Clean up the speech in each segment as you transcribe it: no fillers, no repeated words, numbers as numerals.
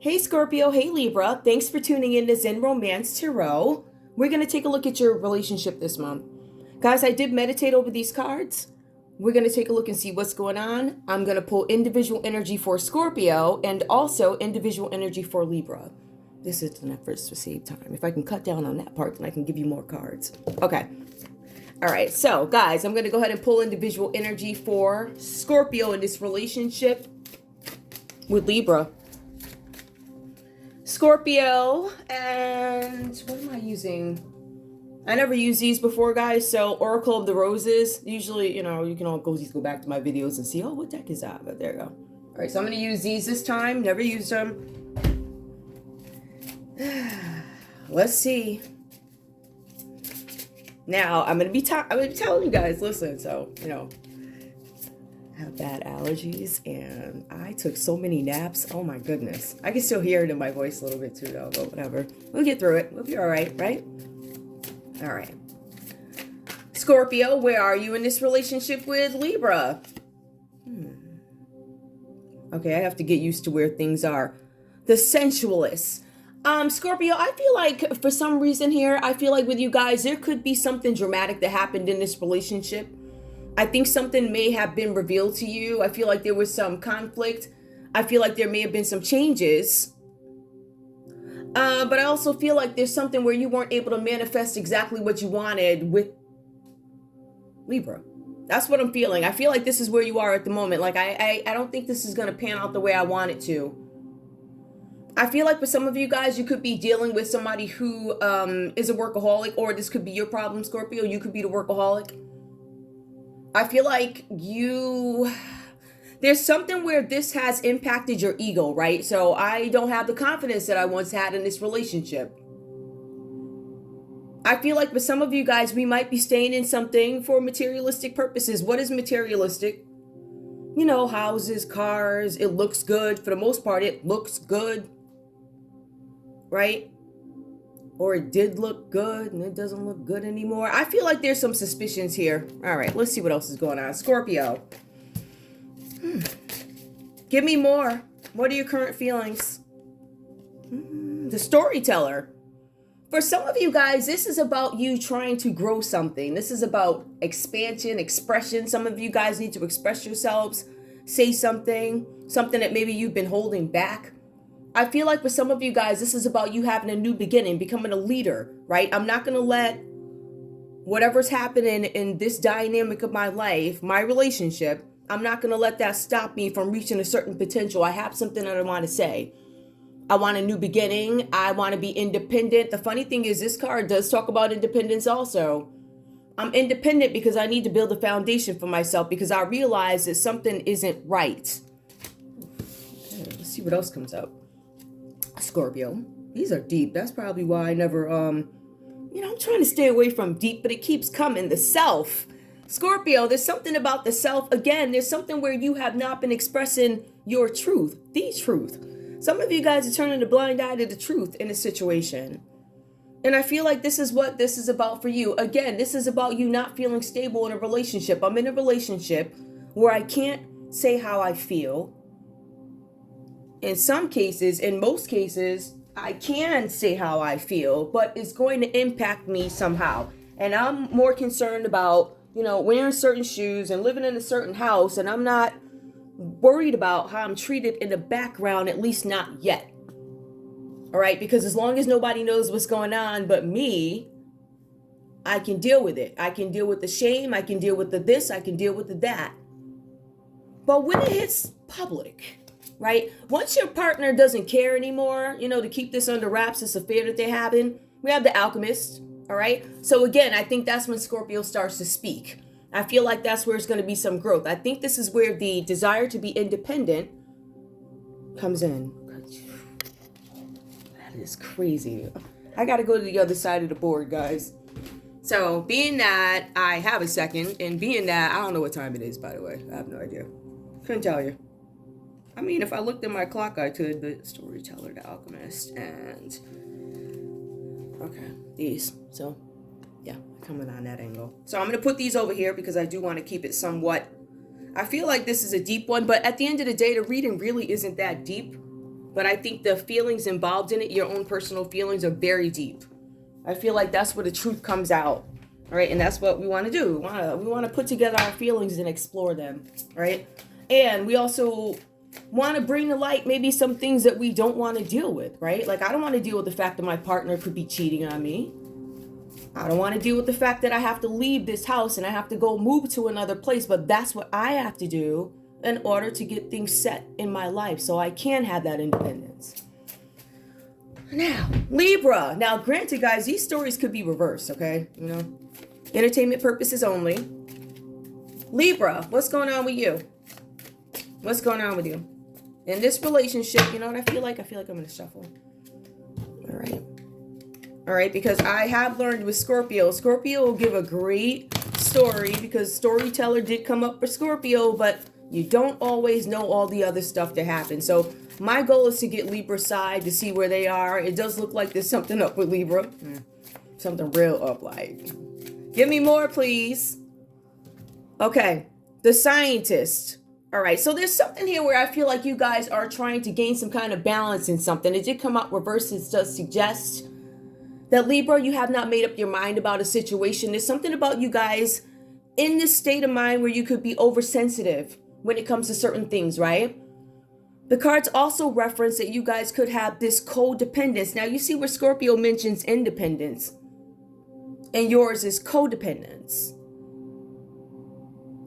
Hey Scorpio, hey Libra. Thanks for tuning in to Zen Romance Tarot. We're going to take a look at your relationship this month. Guys, I did meditate over these cards. We're going to take a look and see what's going on. I'm going to pull individual energy for Scorpio and also individual energy for Libra. This is an effort to save time. If I can cut down on that part, then I can give you more cards. Okay. All right. So, guys, I'm going to go ahead and pull individual energy for Scorpio in this relationship with Libra. Scorpio, and what am I using? I never used these before, guys. So Oracle of the Roses. Usually, you can all go back to my videos and see, oh, what deck is that? But there you go. All right, so I'm going to use these this time. Never used them. Let's see. Now, I'm going to be telling you guys, listen, so, I have bad allergies, and I took so many naps. Oh my goodness. I can still hear it in my voice a little bit too, though, but whatever. We'll get through it. We'll be all right, right? All right. Scorpio, where are you in this relationship with Libra? Okay, I have to get used to where things are. The sensualist. Scorpio, I feel like for some reason here, I feel like with you guys, there could be something dramatic that happened in this relationship. I think something may have been revealed to you. I feel like there was some conflict. I feel like there may have been some changes. But I also feel like there's something where you weren't able to manifest exactly what you wanted with Libra. That's what I'm feeling. I feel like this is where you are at the moment. Like, I don't think this is going to pan out the way I want it to. I feel like for some of you guys, you could be dealing with somebody who is a workaholic, or this could be your problem, Scorpio. You could be the workaholic. I feel like there's something where this has impacted your ego, right? So I don't have the confidence that I once had in this relationship. I feel like for some of you guys, we might be staying in something for materialistic purposes. What is materialistic? Houses, cars, it looks good. For the most part, it looks good, right? Or it did look good and it doesn't look good anymore. I feel like there's some suspicions here. All right, let's see what else is going on. Scorpio. Give me more. What are your current feelings? The storyteller. For some of you guys, this is about you trying to grow something. This is about expansion, expression. Some of you guys need to express yourselves, say something that maybe you've been holding back. I feel like for some of you guys, this is about you having a new beginning, becoming a leader, right? I'm not going to let whatever's happening in this dynamic of my life, my relationship, I'm not going to let that stop me from reaching a certain potential. I have something that I want to say. I want a new beginning. I want to be independent. The funny thing is, this card does talk about independence also. I'm independent because I need to build a foundation for myself, because I realize that something isn't right. Okay, let's see what else comes up. Scorpio. These are deep. That's probably why I never, I'm trying to stay away from deep, but it keeps coming. The self. Scorpio, there's something about the self. Again, there's something where you have not been expressing your truth, the truth. Some of you guys are turning a blind eye to the truth in a situation. And I feel like this is what this is about for you. Again, this is about you not feeling stable in a relationship. I'm in a relationship where I can't say how I feel. In some cases, in most cases, I can say how I feel, but it's going to impact me somehow. And I'm more concerned about, wearing certain shoes and living in a certain house, and I'm not worried about how I'm treated in the background, at least not yet. All right, because as long as nobody knows what's going on but me, I can deal with it. I can deal with the shame, I can deal with the this, I can deal with the that. But when it hits public, right? Once your partner doesn't care anymore, to keep this under wraps, this affair that they're having, we have the alchemist, all right? So again, I think that's when Scorpio starts to speak. I feel like that's where it's going to be some growth. I think this is where the desire to be independent comes in. That is crazy. I got to go to the other side of the board, guys. So being that I have a second, and being that I don't know what time it is, by the way. I have no idea. Couldn't tell you. I mean, if I looked at my clock, I could, but storyteller, the alchemist, and okay, these. So, yeah, coming on that angle. So I'm going to put these over here because I do want to keep it somewhat. I feel like this is a deep one, but at the end of the day, the reading really isn't that deep. But I think the feelings involved in it, your own personal feelings, are very deep. I feel like that's where the truth comes out. All right, and that's what we want to do. We want to put together our feelings and explore them, right? And we also want to bring to light maybe some things that we don't want to deal with, right? Like, I don't want to deal with the fact that my partner could be cheating on me. I don't want to deal with the fact that I have to leave this house and I have to go move to another place, but that's what I have to do in order to get things set in my life so I can have that independence. Now, Libra. Now, granted, guys, these stories could be reversed, okay? You know, entertainment purposes only. Libra, what's going on with you? What's going on with you? In this relationship, you know what I feel like? I feel like I'm going to shuffle. All right. All right, because I have learned with Scorpio will give a great story because storyteller did come up for Scorpio, but you don't always know all the other stuff that happens. So my goal is to get Libra's side to see where they are. It does look like there's something up with Libra. Something real up, like. Give me more, please. Okay, the scientist. All right, so there's something here where I feel like you guys are trying to gain some kind of balance in something. It did come out reversed. It does suggest that, Libra, you have not made up your mind about a situation. There's something about you guys in this state of mind where you could be oversensitive when it comes to certain things, right? The cards also reference that you guys could have this codependence. Now, you see where Scorpio mentions independence, and yours is codependence.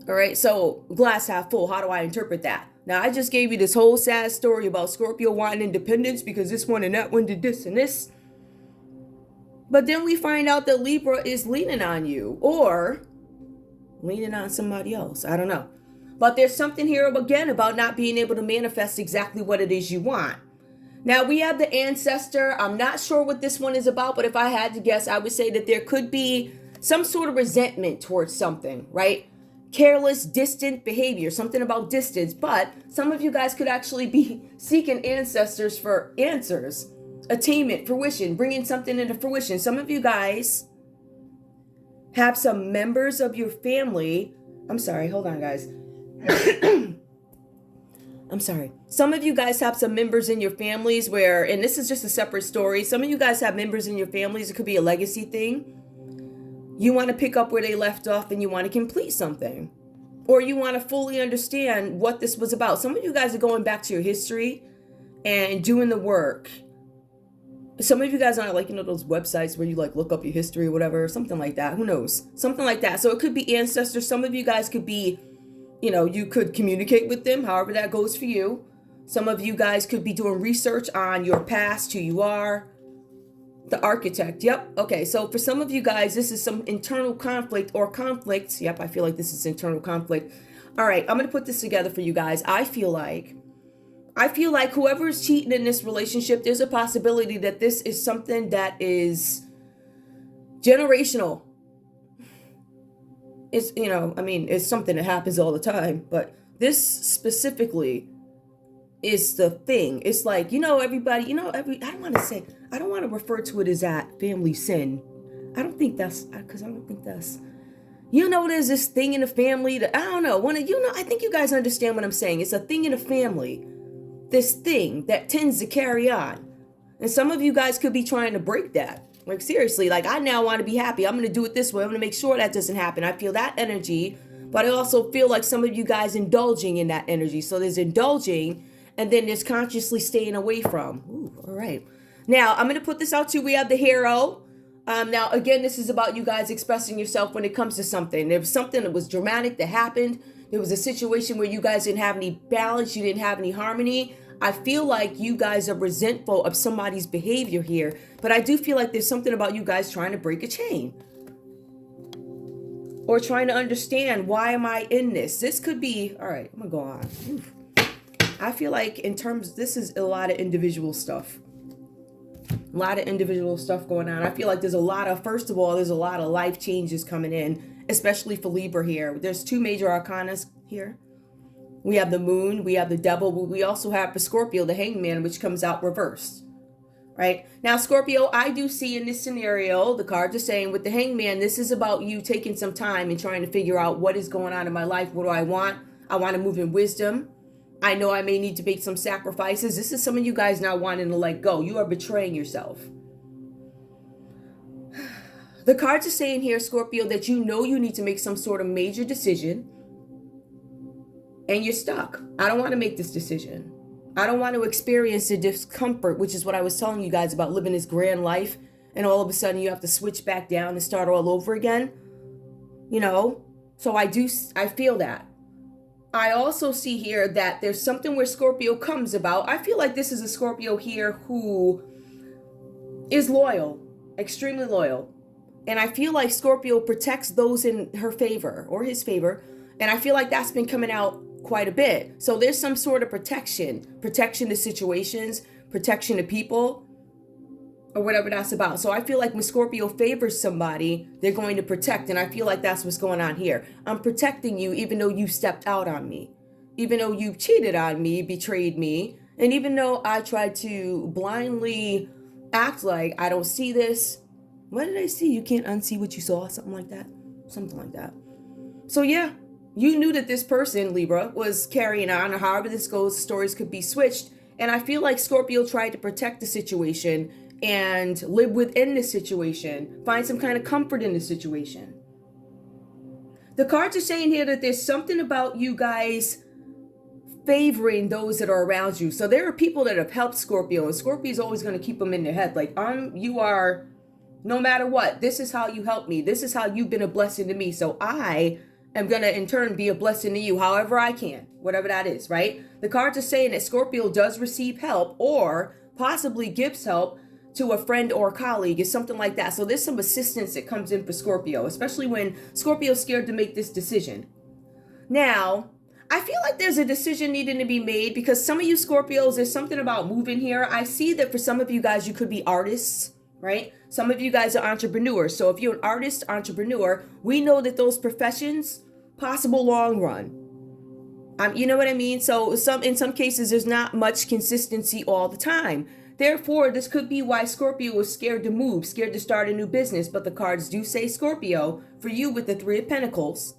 All right, so glass half full. How do I interpret that? Now, I just gave you this whole sad story about Scorpio wanting independence because this one and that one did this and this. But then we find out that Libra is leaning on you or leaning on somebody else. I don't know. But there's something here again about not being able to manifest exactly what it is you want. Now, we have the ancestor. I'm not sure what this one is about, but if I had to guess, I would say that there could be some sort of resentment towards something, right? Careless, distant behavior, something about distance. But some of you guys could actually be seeking ancestors for answers, attainment, fruition, bringing something into fruition. Some of you guys have some members of your family. I'm sorry, hold on, guys. I'm sorry. Some of you guys have some members in your families where, and this is just a separate story. Some of you guys have members in your families. It could be a legacy thing. You want to pick up where they left off and you want to complete something. Or you want to fully understand what this was about. Some of you guys are going back to your history and doing the work. Some of you guys are like, you know, those websites where you like look up your history or whatever, something like that. Who knows? Something like that. So it could be ancestors. Some of you guys could be, you know, you could communicate with them, however that goes for you. Some of you guys could be doing research on your past, who you are. The architect. Yep. Okay. So for some of you guys, this is some internal conflict or conflicts. Yep. I feel like this is internal conflict. All right. I'm going to put this together for you guys. I feel like whoever is cheating in this relationship, there's a possibility that this is something that is generational. It's, you know, I mean, it's something that happens all the time, but this specifically is the thing. It's like, you know, everybody, you know, I don't want to refer to it as that family sin. I don't think that's, you know, there's this thing in the family that, I don't know, I think you guys understand what I'm saying. It's a thing in the family, this thing that tends to carry on. And some of you guys could be trying to break that. Like, seriously, like, I now want to be happy. I'm going to do it this way. I'm going to make sure that doesn't happen. I feel that energy, but I also feel like some of you guys indulging in that energy. So there's indulging, and then there's consciously staying away from. Ooh, all right. Now, I'm going to put this out too. We have the hero. Now, again, this is about you guys expressing yourself when it comes to something. There was something that was dramatic that happened. There was a situation where you guys didn't have any balance. You didn't have any harmony. I feel like you guys are resentful of somebody's behavior here. But I do feel like there's something about you guys trying to break a chain. Or trying to understand, why am I in this? This could be, all right, I'm going to go on. Oof. I feel like this is a lot of individual stuff. A lot of individual stuff going on. I feel like there's a lot of life changes coming in, especially for Libra here. There's two major arcanas here. We have the moon, we have the devil, but we also have the Scorpio, the hangman, which comes out reversed. Right? Now, Scorpio, I do see in this scenario, the cards are saying with the hangman, this is about you taking some time and trying to figure out what is going on in my life. What do I want? I want to move in wisdom. I know I may need to make some sacrifices. This is some of you guys not wanting to let go. You are betraying yourself. The cards are saying here, Scorpio, that you know you need to make some sort of major decision and you're stuck. I don't want to make this decision. I don't want to experience the discomfort, which is what I was telling you guys about living this grand life, and all of a sudden you have to switch back down and start all over again. You know, so I feel that. I also see here that there's something where Scorpio comes about. I feel like this is a Scorpio here who is loyal, extremely loyal. And I feel like Scorpio protects those in her favor or his favor. And I feel like that's been coming out quite a bit. So there's some sort of protection to situations, protection to people, or whatever that's about. So I feel like when Scorpio favors somebody, they're going to protect. And I feel like that's what's going on here. I'm protecting you even though you stepped out on me, even though you cheated on me, betrayed me. And even though I tried to blindly act like I don't see this. What did I see? You can't unsee what you saw. Something like that. So yeah, you knew that this person, Libra, was carrying on, or however this goes, stories could be switched. And I feel like Scorpio tried to protect the situation and live within the situation, find some kind of comfort in the situation. The cards are saying here that there's something about you guys favoring those that are around you. So there are people that have helped Scorpio, and Scorpio is always going to keep them in their head. Like, you are, no matter what, this is how you help me. This is how you've been a blessing to me. So I am going to in turn be a blessing to you however I can, whatever that is, right? The cards are saying that Scorpio does receive help or possibly gives help to a friend or colleague, is something like that. So there's some assistance that comes in for Scorpio, especially when Scorpio's scared to make this decision. Now, I feel like there's a decision needing to be made because some of you Scorpios, there's something about moving here. I see that for some of you guys, you could be artists, right? Some of you guys are entrepreneurs. So if you're an artist, entrepreneur, we know that those professions, possible long run. You know what I mean? So in some cases, there's not much consistency all the time. Therefore, this could be why Scorpio was scared to move, scared to start a new business. But the cards do say, Scorpio, for you with the Three of Pentacles.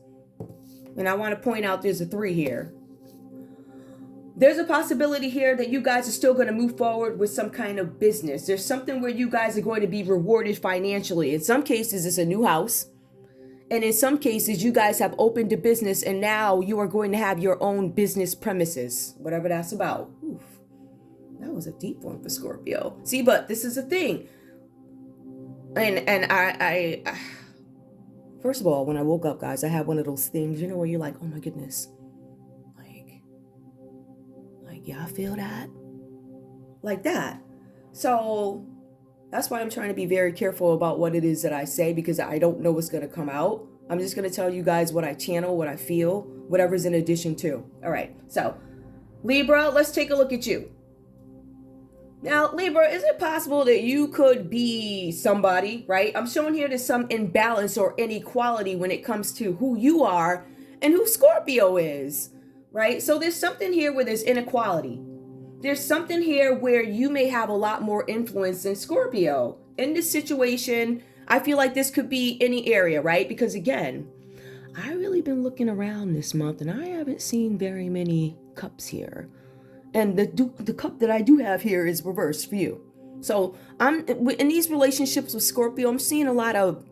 And I want to point out there's a 3 here. There's a possibility here that you guys are still going to move forward with some kind of business. There's something where you guys are going to be rewarded financially. In some cases, it's a new house. And in some cases, you guys have opened a business and now you are going to have your own business premises, whatever that's about. Oof, that was a deep one for Scorpio. See, but this is a thing. And I first of all, when I woke up, guys, I had one of those things, you know, where you're like, oh my goodness. Like, yeah, I feel that. Like that. So that's why I'm trying to be very careful about what it is that I say, because I don't know what's going to come out. I'm just going to tell you guys what I channel, what I feel, whatever's in addition to. All right. So Libra, let's take a look at you. Now, Libra, is it possible that you could be somebody, right? I'm showing here there's some imbalance or inequality when it comes to who you are and who Scorpio is, right? So there's something here where there's inequality. There's something here where you may have a lot more influence than Scorpio. In this situation, I feel like this could be any area, right? Because again, I've really been looking around this month and I haven't seen very many cups here. And the cup that I do have here is reversed for you. So I'm in these relationships with Scorpio, I'm seeing a lot of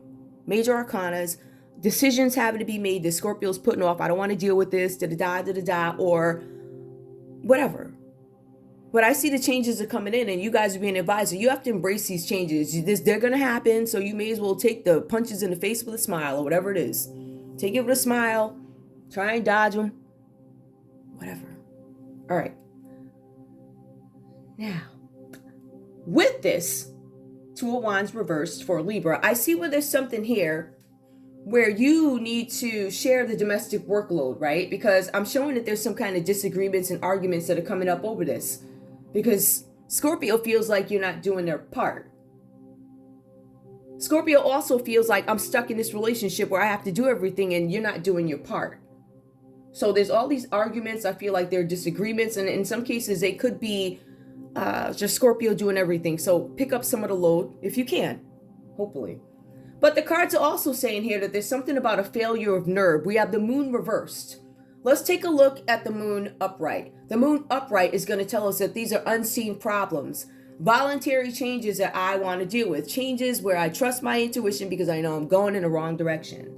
major arcanas, decisions having to be made that Scorpio's putting off. I don't want to deal with this, da-da-da, or whatever. But I see the changes are coming in and you guys are being advised. You have to embrace these changes. They're going to happen. So you may as well take the punches in the face with a smile or whatever it is. Take it with a smile. Try and dodge them. Whatever. All right. Now, with this Two of Wands reversed for Libra, I see where there's something here where you need to share the domestic workload, right? Because I'm showing that there's some kind of disagreements and arguments that are coming up over this. Because Scorpio feels like you're not doing their part. Scorpio also feels like I'm stuck in this relationship where I have to do everything and you're not doing your part. So there's all these arguments. I feel like there are disagreements, and in some cases they could be just Scorpio doing everything. So pick up some of the load if you can, hopefully. But the cards are also saying here that there's something about a failure of nerve. We have the moon reversed. Let's take a look at the moon upright. The moon upright is going to tell us that these are unseen problems, voluntary changes that I want to deal with, changes where I trust my intuition because I know I'm going in the wrong direction.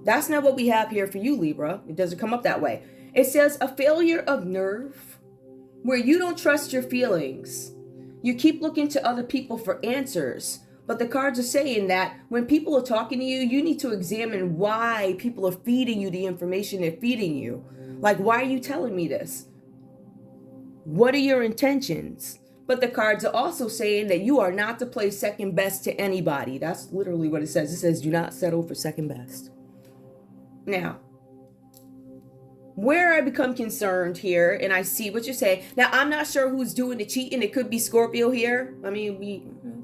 That's not what we have here for you, Libra. It doesn't come up that way. It says a failure of nerve, where you don't trust your feelings. You keep looking to other people for answers. But the cards are saying that when people are talking to you, you need to examine why people are feeding you the information they're feeding you. Like, why are you telling me this? What are your intentions? But the cards are also saying that you are not to play second best to anybody. That's literally what it says. It says, do not settle for second best. Now, where I become concerned here, and I see what you're saying. Now, I'm not sure who's doing the cheating. It could be Scorpio here. I mean,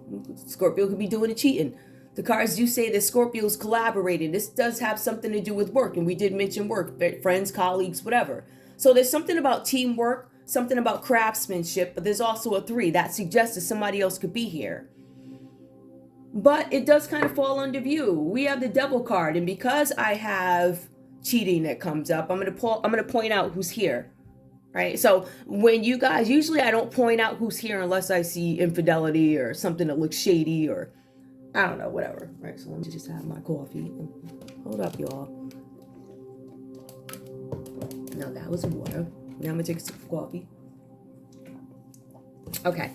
Scorpio could be doing the cheating. The cards do say that Scorpio's collaborating. This does have something to do with work, and we did mention work, friends, colleagues, whatever. So there's something about teamwork, something about craftsmanship, but there's also a 3 that suggests that somebody else could be here. But it does kind of fall under view. We have the Devil card, and because I have cheating that comes up, I'm gonna point out who's here. Right? So when you guys, usually I don't point out who's here unless I see infidelity or something that looks shady or I don't know, whatever. Right? So let me just have my coffee. Hold up, y'all. Now that was water. Now I'm gonna take a sip of coffee. Okay.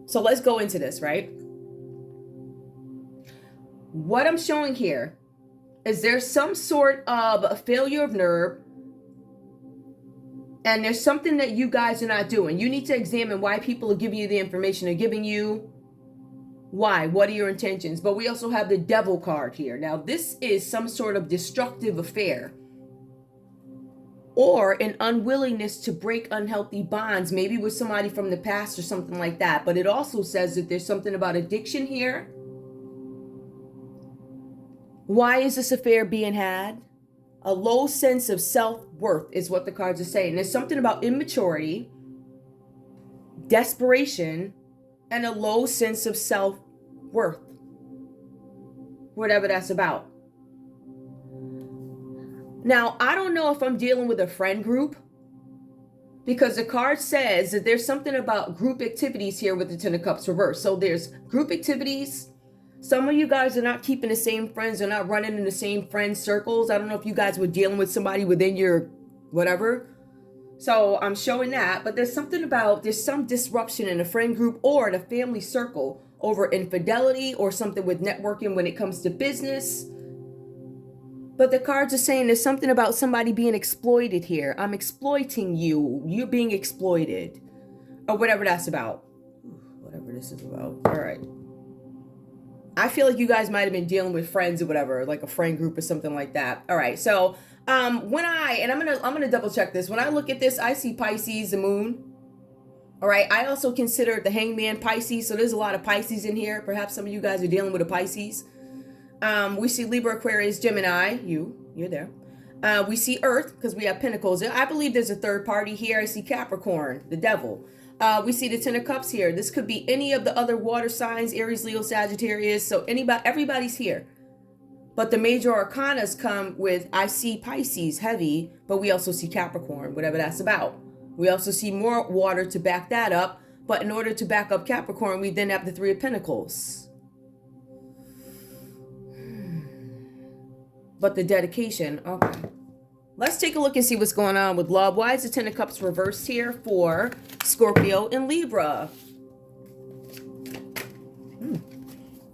So let's go into this, right? What I'm showing here is there's some sort of a failure of nerve, and there's something that you guys are not doing. You need to examine why people are giving you the information. They're giving you why. What are your intentions? But we also have the Devil card here. Now, this is some sort of destructive affair or an unwillingness to break unhealthy bonds, maybe with somebody from the past or something like that. But it also says that there's something about addiction here. Why is this affair being had? A low sense of self-worth is what the cards are saying. There's something about immaturity, desperation, and a low sense of self-worth. Whatever that's about. Now, I don't know if I'm dealing with a friend group, because the card says that there's something about group activities here with the Ten of Cups reversed. So there's group activities. Some of you guys are not keeping the same friends. They're not running in the same friend circles. I don't know if you guys were dealing with somebody within your whatever. So I'm showing that. But there's something about, there's some disruption in a friend group or in a family circle over infidelity or something with networking when it comes to business. But the cards are saying there's something about somebody being exploited here. I'm exploiting you. You're being exploited. Or whatever that's about. Whatever this is about. All right. I feel like you guys might have been dealing with friends or whatever, like a friend group or something like that. All right, so when I'm gonna double check this. When I look at this, I see Pisces, the moon. All right, I also consider the Hangman Pisces, so there's a lot of Pisces in here. Perhaps some of you guys are dealing with a Pisces. We see Libra, Aquarius, Gemini. You're there. We see Earth because we have Pentacles. I believe there's a third party here. I see Capricorn, the Devil. We see the Ten of Cups here. This could be any of the other water signs, Aries, Leo, Sagittarius. So everybody's here. But the major arcanas come with, I see Pisces heavy, but we also see Capricorn, whatever that's about. We also see more water to back that up. But in order to back up Capricorn, we then have the Three of Pentacles. But the dedication, okay. Let's take a look and see what's going on with love. Why is the Ten of Cups reversed here for Scorpio and Libra?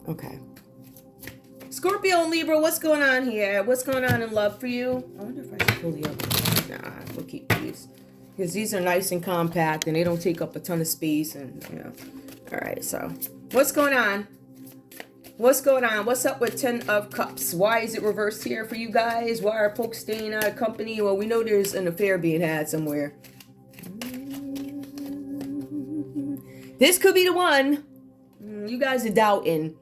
Okay. Scorpio and Libra, what's going on here? What's going on in love for you? I wonder if I should pull the other. Nah, we'll keep these. Because these are nice and compact and they don't take up a ton of space. And, you know. All right, so what's going on? What's going on? What's up with 10 of Cups? Why is it reversed here for you guys? Why are folks staying out of company? Well, we know there's an affair being had somewhere. This could be the one. You guys are doubting.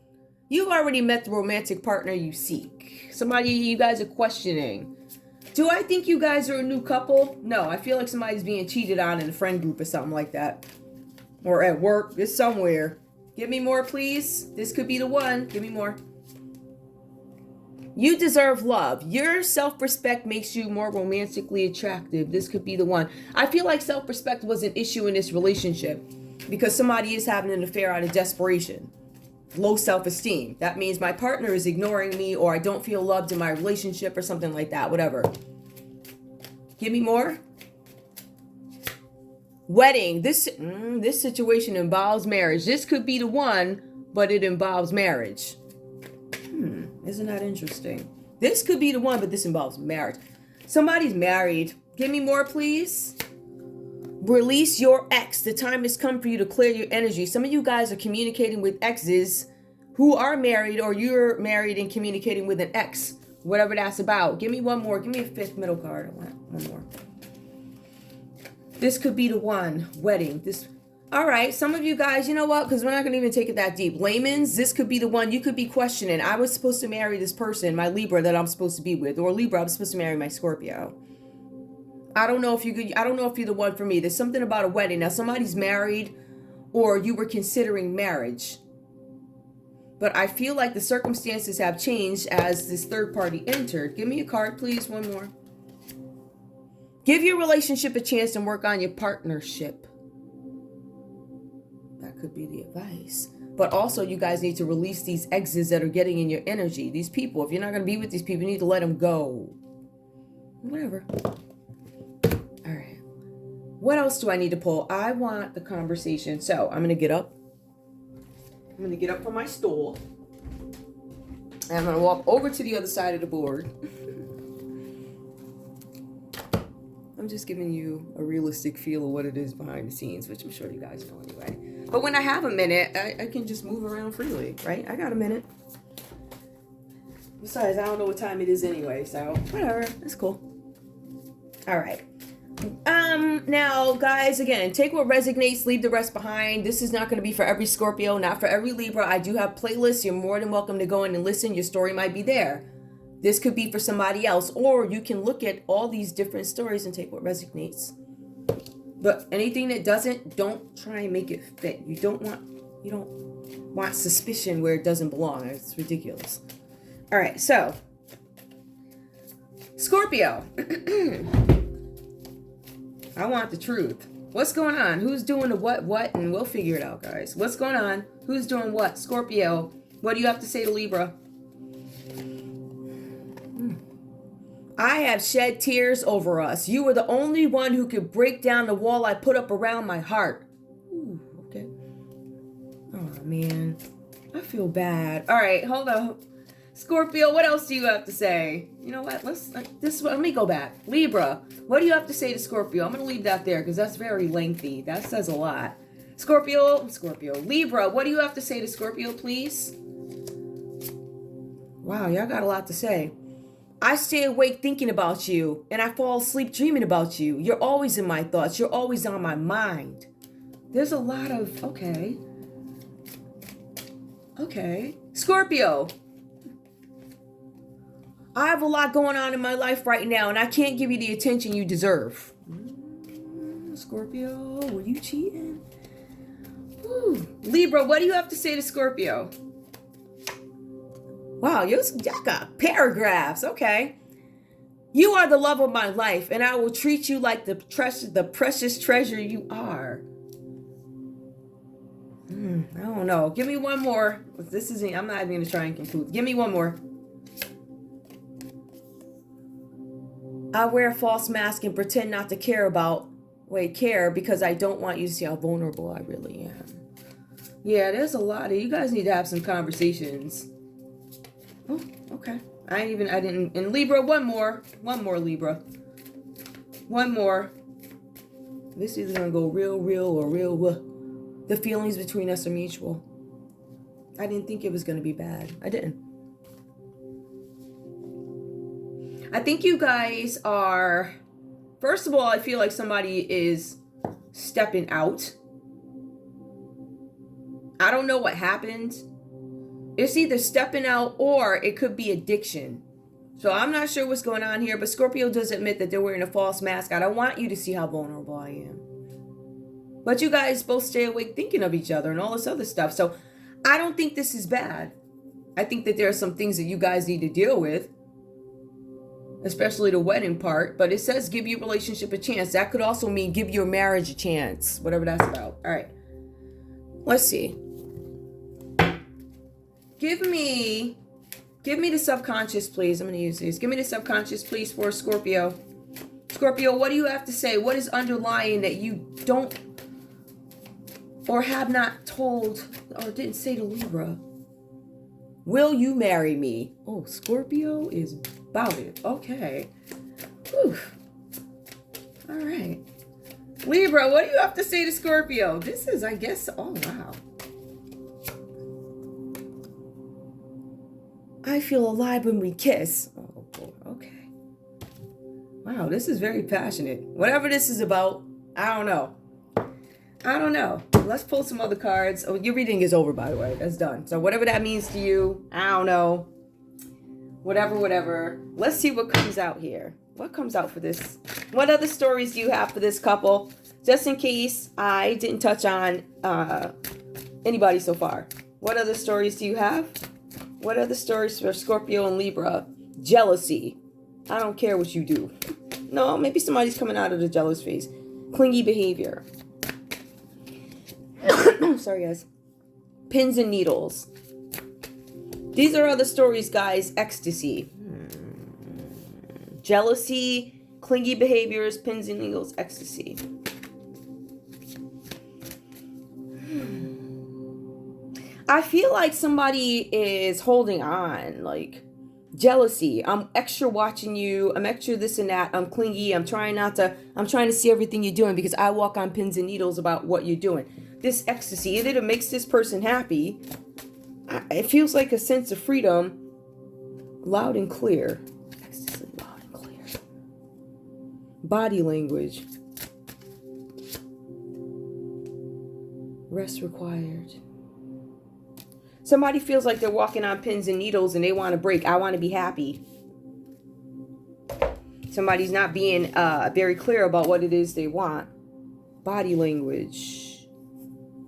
You've already met the romantic partner you seek. Somebody you guys are questioning. Do I think you guys are a new couple? No, I feel like somebody's being cheated on in a friend group or something like that. Or at work. It's somewhere. Give me more, please. This could be the one. Give me more. You deserve love. Your self-respect makes you more romantically attractive. This could be the one. I feel like self-respect was an issue in this relationship because somebody is having an affair out of desperation. Low self-esteem. That means my partner is ignoring me, or I don't feel loved in my relationship, or something like that. Whatever. Give me more. Wedding. This situation involves marriage. This could be the one, but it involves marriage. Isn't that interesting? This could be the one, but this involves marriage. Somebody's married. Give me more, please. Release your ex. The time has come for you to clear your energy. Some of you guys are communicating with exes who are married, or you're married and communicating with an ex. Whatever that's about. Give me one more. Give me a fifth middle card. I want one more. This could be the one. Wedding. All right, some of you guys, you know what? Because we're not going to even take it that deep. Layman's, this could be the one. You could be questioning. I was supposed to marry this person, my Libra that I'm supposed to be with. Or Libra, I'm supposed to marry my Scorpio. I don't know if you're the one for me. There's something about a wedding. Now, somebody's married, or you were considering marriage. But I feel like the circumstances have changed as this third party entered. Give me a card, please. One more. Give your relationship a chance and work on your partnership. That could be the advice. But also, you guys need to release these exes that are getting in your energy. These people, if you're not going to be with these people, you need to let them go. Whatever. All right. What else do I need to pull? I want the conversation. So I'm going to get up. I'm going to get up from my stool. And I'm going to walk over to the other side of the board. I'm just giving you a realistic feel of what it is behind the scenes, which I'm sure you guys know anyway. But when I have a minute, I can just move around freely, right? I got a minute. Besides, I don't know what time it is anyway, so whatever. It's cool. All right. Now, guys, again, take what resonates, leave the rest behind. This is not going to be for every Scorpio, not for every Libra. I do have playlists. You're more than welcome to go in and listen. Your story might be there. This could be for somebody else, or you can look at all these different stories and take what resonates. But anything that doesn't, don't try and make it fit. You don't want suspicion where it doesn't belong. It's ridiculous. All right, so Scorpio. I want the truth. What's going on? Who's doing the what, and we'll figure it out, guys. What's going on? Who's doing what? Scorpio. What do you have to say to Libra? I have shed tears over us. You were the only one who could break down the wall I put up around my heart. Ooh, okay. Oh, man. I feel bad. All right, hold on. Scorpio, what else do you have to say? You know what? Let me go back. Libra, what do you have to say to Scorpio? I'm going to leave that there because that's very lengthy. That says a lot. Scorpio. Libra, what do you have to say to Scorpio, please? Wow, y'all got a lot to say. I stay awake thinking about you, and I fall asleep dreaming about you. You're always in my thoughts. You're always on my mind. There's a lot of, okay. Scorpio. I have a lot going on in my life right now, and I can't give you the attention you deserve. Scorpio, were you cheating? Ooh. Libra, what do you have to say to Scorpio? Wow, y'all got paragraphs. Okay. You are the love of my life, and I will treat you like the precious treasure you are. I don't know. Give me one more. I'm not even going to try and conclude. Give me one more. I wear a false mask and pretend not to care because I don't want you to see how vulnerable I really am. Yeah, there's a lot of, you guys need to have some conversations. Oh, okay. I didn't. And Libra, one more Libra. One more. This is gonna go real, or real. The feelings between us are mutual. I didn't think it was gonna be bad. I didn't. I think you guys are. First of all, I feel like somebody is stepping out. I don't know what happened. It's either stepping out or it could be addiction. So I'm not sure what's going on here, but Scorpio does admit that they're wearing a false mask. I don't want you to see how vulnerable I am. But you guys both stay awake thinking of each other and all this other stuff. So I don't think this is bad. I think that there are some things that you guys need to deal with, especially the wedding part. But it says give your relationship a chance. That could also mean give your marriage a chance, whatever that's about. All right. Let's see. Give me the subconscious, please. I'm going to use these. Give me the subconscious, please, for Scorpio. Scorpio, what do you have to say? What is underlying that you don't or have not told or didn't say to Libra? Will you marry me? Oh, Scorpio is about it. Okay. Whew. All right. Libra, what do you have to say to Scorpio? This is, I guess, oh, wow. I feel alive when we kiss. Oh, boy. Okay. Wow, this is very passionate. Whatever this is about, I don't know. Let's pull some other cards. Oh, your reading is over, by the way. That's done. So whatever that means to you, I don't know. Whatever. Let's see what comes out here. What comes out for this? What other stories do you have for this couple? Just in case I didn't touch on anybody so far. What other stories do you have? What other stories for Scorpio and Libra? Jealousy. I don't care what you do. No, maybe somebody's coming out of the jealous phase. Clingy behavior. Sorry, guys. Pins and needles. These are other stories, guys. Ecstasy. Jealousy, clingy behaviors, pins and needles, ecstasy. I feel like somebody is holding on, like jealousy. I'm extra watching you. I'm extra this and that. I'm clingy. I'm trying to see everything you're doing because I walk on pins and needles about what you're doing. This ecstasy, either it makes this person happy. It feels like a sense of freedom. Loud and clear. Ecstasy, loud and clear. Body language. Rest required. Somebody feels like they're walking on pins and needles and they want to break. I want to be happy. Somebody's not being very clear about what it is they want. Body language.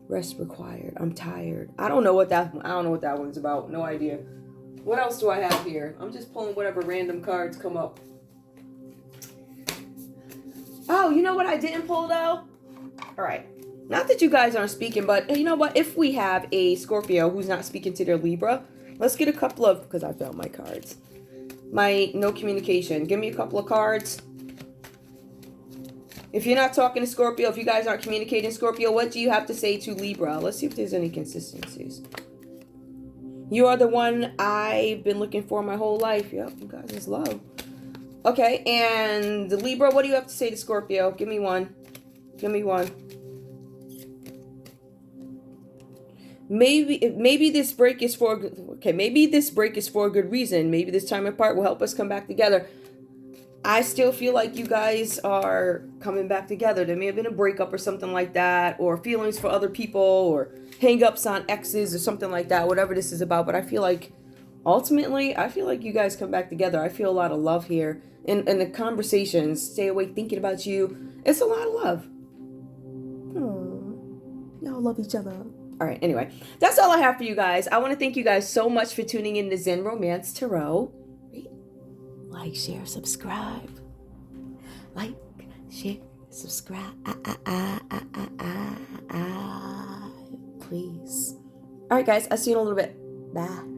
Rest required. I'm tired. I don't know what that one's about. No idea. What else do I have here? I'm just pulling whatever random cards come up. Oh, you know what I didn't pull though? All right. Not that you guys aren't speaking, but you know what? If we have a Scorpio who's not speaking to their Libra, let's get a couple of, because I found my cards. My no communication. Give me a couple of cards. If you're not talking to Scorpio, if you guys aren't communicating Scorpio, what do you have to say to Libra? Let's see if there's any consistencies. You are the one I've been looking for my whole life. Yep, you guys is love. Okay, and Libra, what do you have to say to Scorpio? Give me one. Give me one. Maybe this break is for maybe this break is for a good reason. Maybe this time apart will help us come back together. I still feel like you guys are coming back together. There may have been a breakup or something like that, or feelings for other people, or hang-ups on exes or something like that, whatever this is about. But I feel like ultimately, you guys come back together. I feel a lot of love here. And the conversations, stay awake thinking about you. It's a lot of love. Y'all love each other. All right, anyway, that's all I have for you guys. I want to thank you guys so much for tuning in to Zen Romance Tarot. Like, share, subscribe. Like, share, subscribe. Please. All right, guys, I'll see you in a little bit. Bye.